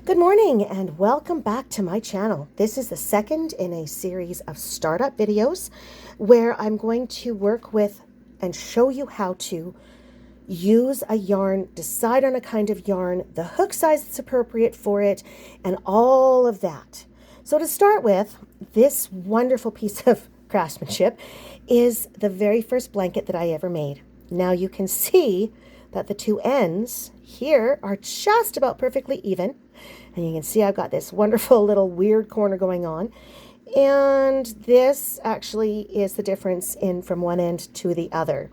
Good morning and welcome back to my channel. This is the second in a series of startup videos where I'm going to work with and show you how to use a yarn, decide on a kind of yarn, the hook size that's appropriate for it, and all of that. So to start with, this wonderful piece of craftsmanship is the very first blanket that I ever made. Now you can see that the two ends here are just about perfectly even. And you can see I've got this wonderful little weird corner going on. And this actually is the difference in from one end to the other.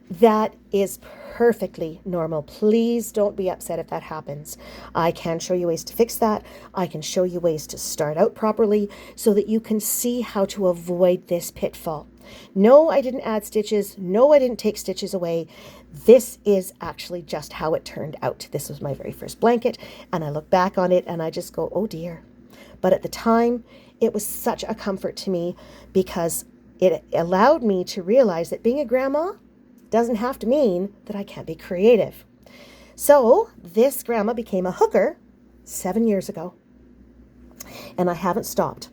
That is perfectly normal. Please don't be upset if that happens. I can show you ways to fix that. I can show you ways to start out properly so that you can see how to avoid this pitfall. No, I didn't add stitches. No, I didn't take stitches away. This is actually just how it turned out. This was my very first blanket, and I look back on it and I just go, oh dear. But at the time, it was such a comfort to me because it allowed me to realize that being a grandma doesn't have to mean that I can't be creative. So this grandma became a hooker 7 years ago, and I haven't stopped.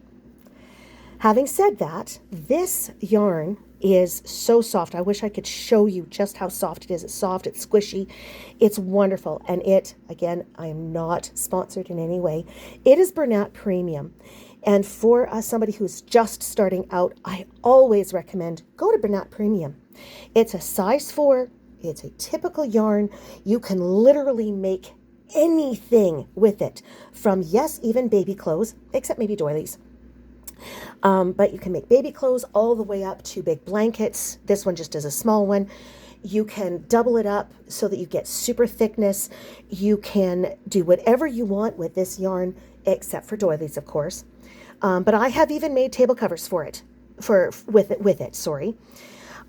Having said that, this yarn is so soft. I wish I could show you just how soft it is. It's soft, it's squishy, it's wonderful. And it, again, I am not sponsored in any way. It is Bernat Premium. And for somebody who's just starting out, I always recommend go to Bernat Premium. It's a size 4. It's a typical yarn. You can literally make anything with it, from, yes, even baby clothes, except maybe doilies. But you can make baby clothes all the way up to big blankets. This one just is a small one. You can double it up so that you get super thickness. You can do whatever you want with this yarn, except for doilies, of course. But I have even made table covers for it, with it. Sorry.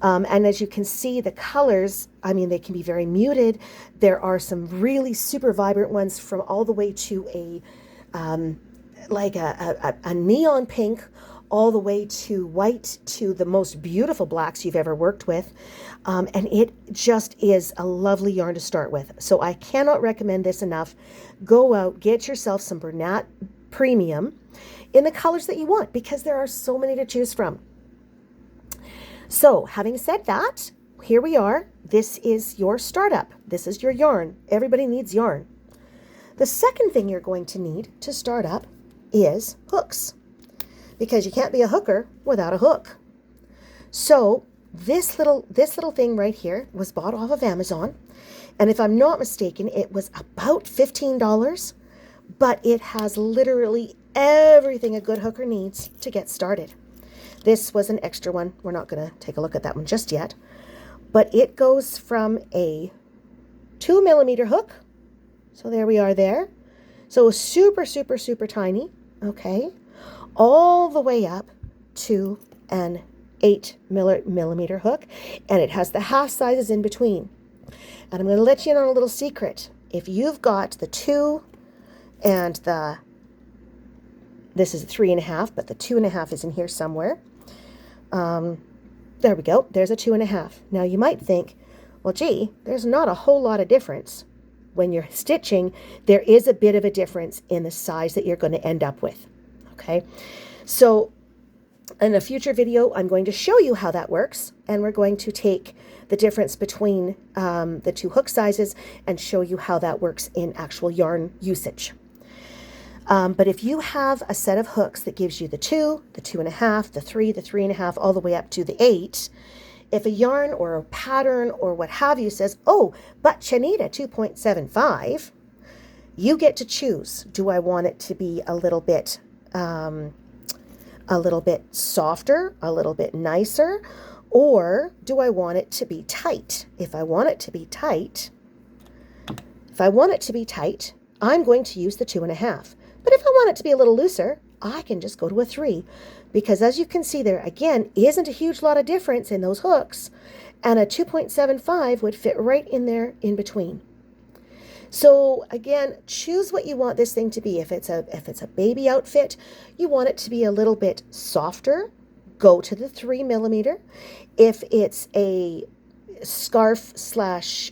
And as you can see, the colors, I mean, they can be very muted. There are some really super vibrant ones, from all the way to a neon pink, all the way to white, to the most beautiful blacks you've ever worked with. And it just is a lovely yarn to start with. So I cannot recommend this enough. Go out, get yourself some Bernat Premium in the colors that you want, because there are so many to choose from. So having said that, here we are. This is your startup. This is your yarn. Everybody needs yarn. The second thing you're going to need to start up is hooks, because you can't be a hooker without a hook. So this little thing right here was bought off of Amazon, and if I'm not mistaken, it was about $15, but it has literally everything a good hooker needs to get started. This was an extra one. We're not going to take a look at that one just yet, but it goes from a 2mm hook. So there we are there. So super, super, super tiny. Okay. All the way up to an 8mm hook. And it has the half sizes in between. And I'm going to let you in on a little secret. If you've got the 2 and this is a 3.5, but the 2.5 is in here somewhere. There we go. There's a 2.5. Now you might think, well, gee, there's not a whole lot of difference. When you're stitching, there is a bit of a difference in the size that you're going to end up with. Okay. So in a future video, I'm going to show you how that works. And we're going to take the difference between the two hook sizes and show you how that works in actual yarn usage. But if you have a set of hooks that gives you the 2, the 2.5, the 3, the 3.5, all the way up to the 8, if a yarn or a pattern or what have you says, oh, but you need a 2.75, you get to choose. Do I want it to be a little bit softer, a little bit nicer, or do I want it to be tight? If I want it to be tight, I'm going to use the 2.5. But if I want it to be a little looser, I can just go to a 3, because as you can see there, again, isn't a huge lot of difference in those hooks, and a 2.75 would fit right in there in between. So again, choose what you want this thing to be. If it's a baby outfit, you want it to be a little bit softer, go to the 3mm. If it's a scarf slash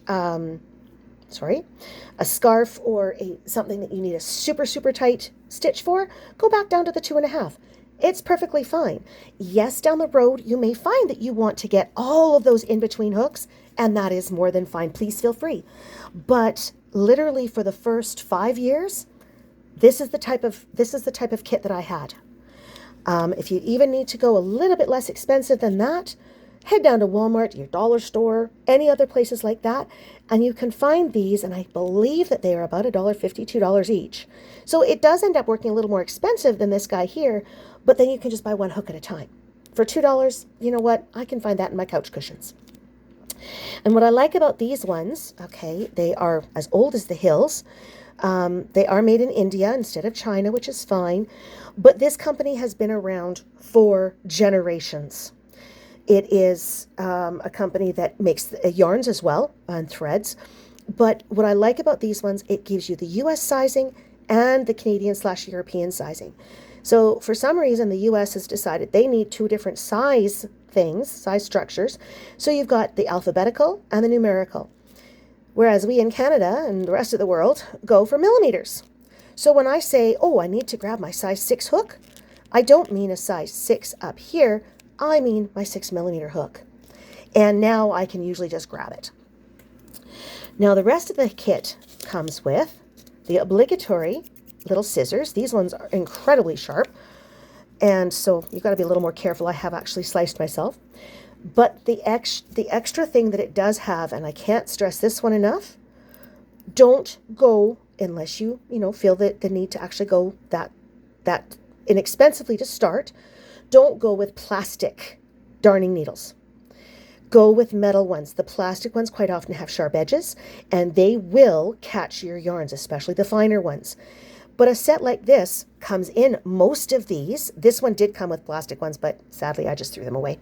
a scarf or something that you need a super, super tight stitch for, go back down to the 2.5. It's perfectly fine. Yes, down the road, you may find that you want to get all of those in-between hooks, and that is more than fine. Please feel free. But literally for the first 5 years, this is the type of kit that I had. If you even need to go a little bit less expensive than that, head down to Walmart, your dollar store, any other places like that, and you can find these, and I believe that they are about $1.50, $2 each. So it does end up working a little more expensive than this guy here, but then you can just buy one hook at a time. For $2, you know what? I can find that in my couch cushions. And what I like about these ones, okay, they are as old as the hills. They are made in India instead of China, which is fine. But this company has been around for generations. It is a company that makes yarns as well and threads. But what I like about these ones, it gives you the US sizing and the Canadian/European sizing. So for some reason, the US has decided they need two different size structures. So you've got the alphabetical and the numerical. Whereas we in Canada and the rest of the world go for millimeters. So when I say, oh, I need to grab my size 6 hook, I don't mean a size 6 up here. I mean my 6mm hook. And now I can usually just grab it. Now the rest of the kit comes with the obligatory little scissors. These ones are incredibly sharp. And so you've got to be a little more careful. I have actually sliced myself. But the extra thing that it does have, and I can't stress this one enough, don't go unless you feel the need to actually go that inexpensively to start. Don't go with plastic darning needles. Go with metal ones. The plastic ones quite often have sharp edges, and they will catch your yarns, especially the finer ones. But a set like this comes in most of these. This one did come with plastic ones, but sadly I just threw them away.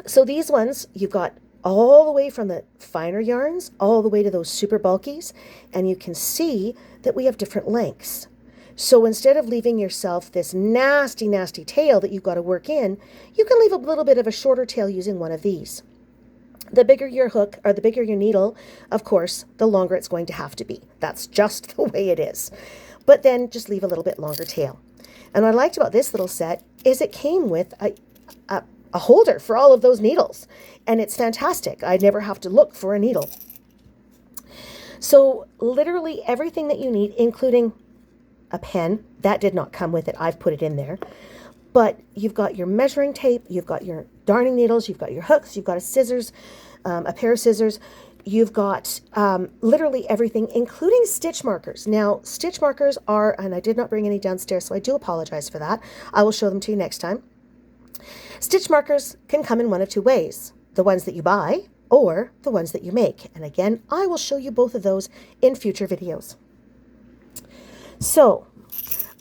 So these ones, you've got all the way from the finer yarns, all the way to those super bulkies, and you can see that we have different lengths. So instead of leaving yourself this nasty, nasty tail that you've got to work in, you can leave a little bit of a shorter tail using one of these. The bigger your hook, or the bigger your needle, of course, the longer it's going to have to be. That's just the way it is. But then just leave a little bit longer tail. And what I liked about this little set is it came with a holder for all of those needles. And it's fantastic. I never have to look for a needle. So literally everything that you need, including a pen, that did not come with it. I've put it in there. But you've got your measuring tape, you've got your darning needles, you've got your hooks, you've got a pair of scissors. You've got literally everything, including stitch markers. Now, stitch markers are, and I did not bring any downstairs, so I do apologize for that. I will show them to you next time. Stitch markers can come in one of two ways. The ones that you buy or the ones that you make. And again, I will show you both of those in future videos. So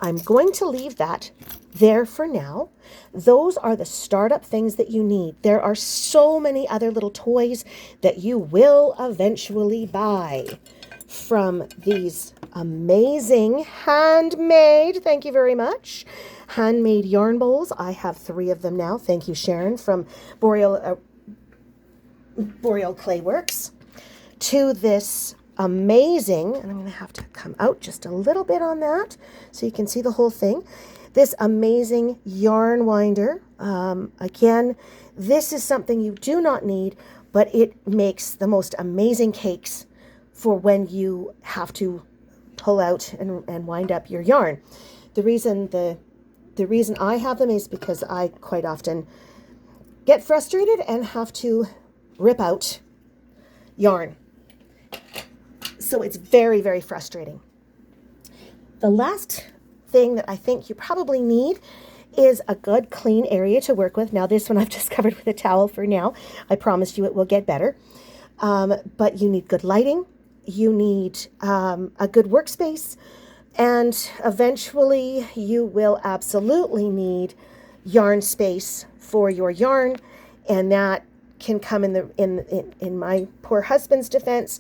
I'm going to leave that there for now. Those are the startup things that you need. There are so many other little toys that you will eventually buy from these amazing handmade, thank you very much, handmade yarn bowls. I have 3 of them now. Thank you, Sharon, from Boreal Clay Works, to this amazing, and I'm going to have to come out just a little bit on that so you can see the whole thing. This amazing yarn winder. Again, this is something you do not need, but it makes the most amazing cakes for when you have to pull out and wind up your yarn. The reason I have them is because I quite often get frustrated and have to rip out yarn. So it's very, very frustrating. The last thing that I think you probably need is a good clean area to work with. Now this one I've just covered with a towel for now. I promise you it will get better. But you need good lighting. You need a good workspace. And eventually you will absolutely need yarn space for your yarn. And that can come in my poor husband's defense.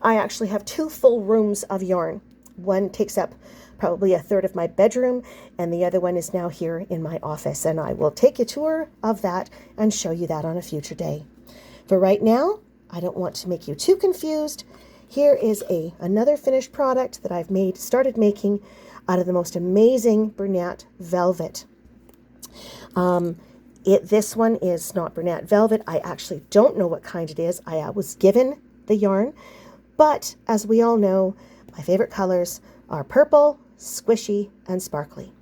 I actually have 2 full rooms of yarn. One takes up probably a third of my bedroom, and the other one is now here in my office. And I will take a tour of that and show you that on a future day. For right now, I don't want to make you too confused. Here is another finished product that I've started making out of the most amazing Bernat velvet. This one is not Bernat velvet. I actually don't know what kind it is. I was given the yarn, but as we all know, my favorite colors are purple, squishy, and sparkly.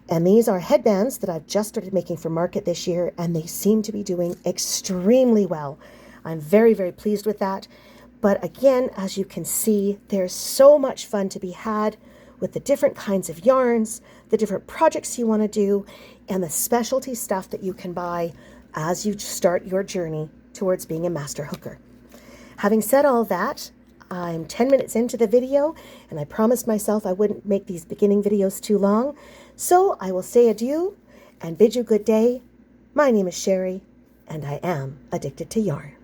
And these are headbands that I've just started making for market this year, and they seem to be doing extremely well. I'm very, very pleased with that. But again, as you can see, there's so much fun to be had with the different kinds of yarns, the different projects you want to do, and the specialty stuff that you can buy as you start your journey towards being a master hooker. Having said all that, I'm 10 minutes into the video, and I promised myself I wouldn't make these beginning videos too long, so I will say adieu and bid you good day. My name is Sherry, and I am addicted to yarn.